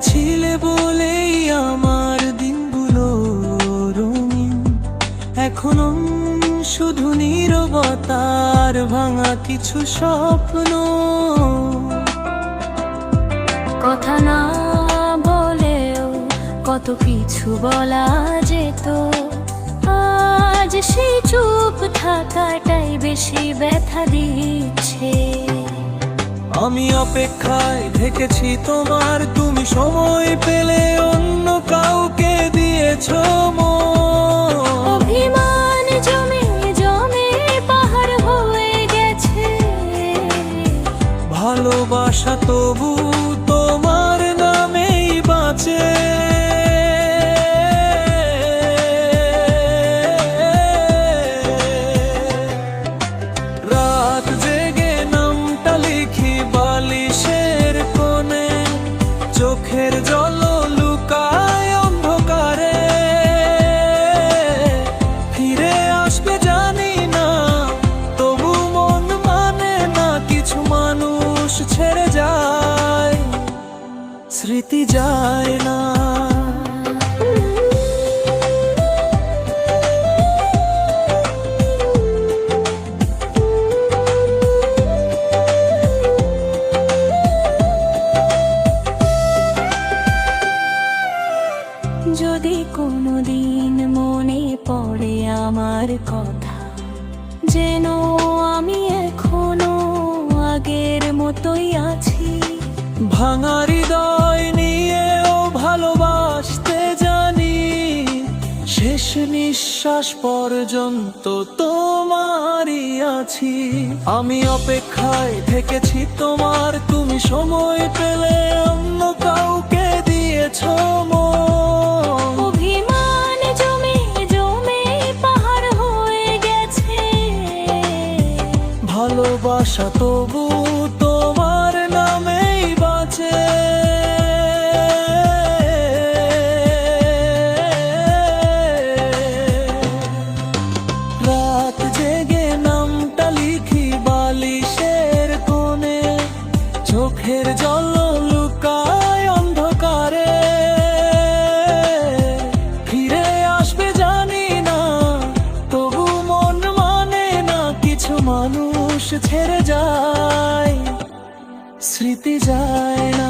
ছিলে বলেই আমার দিনগুলো রঙিন। এখনো শুধু নীরবতার ভাঙা কিছু স্বপ্ন। কথা না বলেও কত কিছু বলা যেত, আজ সেই চুপ থাকাটাই বেশি ব্যথা দিচ্ছে। আমি অপেক্ষায় থেকেছি তোমার, তুমি সময় পেলে অন্য কাউকে দিয়েছো মন। অভিমান জমে জমে পাহাড় হয়ে গেছে, ভালোবাসা তবু তোমার নামেই বাঁচে। রাত জেগে নামটা লিখি বালিশের কোণে, চোখের জল লুকায় অন্ধকারে। ফিরে আসবে জানি না, তবু মন মানে না। কিছু মানুষ ছেড়ে যায়, স্মৃতি যায় না। যদি কোনোদিন মনে পড়ে আমার কথা, যেন আমি এখনো আগের মতোই আছি। ভাঙা হৃদয় নিয়েও ভালোবাসতে জানি, শেষ নিঃশ্বাস পর্যন্ত তোমারই আছি। আমি অপেক্ষায় থেকেছি তোমার, তুমি সময় পেলে অন্য কাউকে দিয়েছো মন। অভিমান জমে জমে পাহাড় হয়ে গেছে, ভালোবাসা তবু তোমার নামেই বাঁচে। রাত জেগে নামটা লিখি বালিশের কোণে, চোখের জল লুকায় অন্ধকারে। ফিরে আসবে জানি না, তবু মন মানে না। কিছু মানুষ ছেড়ে যায়, স্মৃতি যায় না।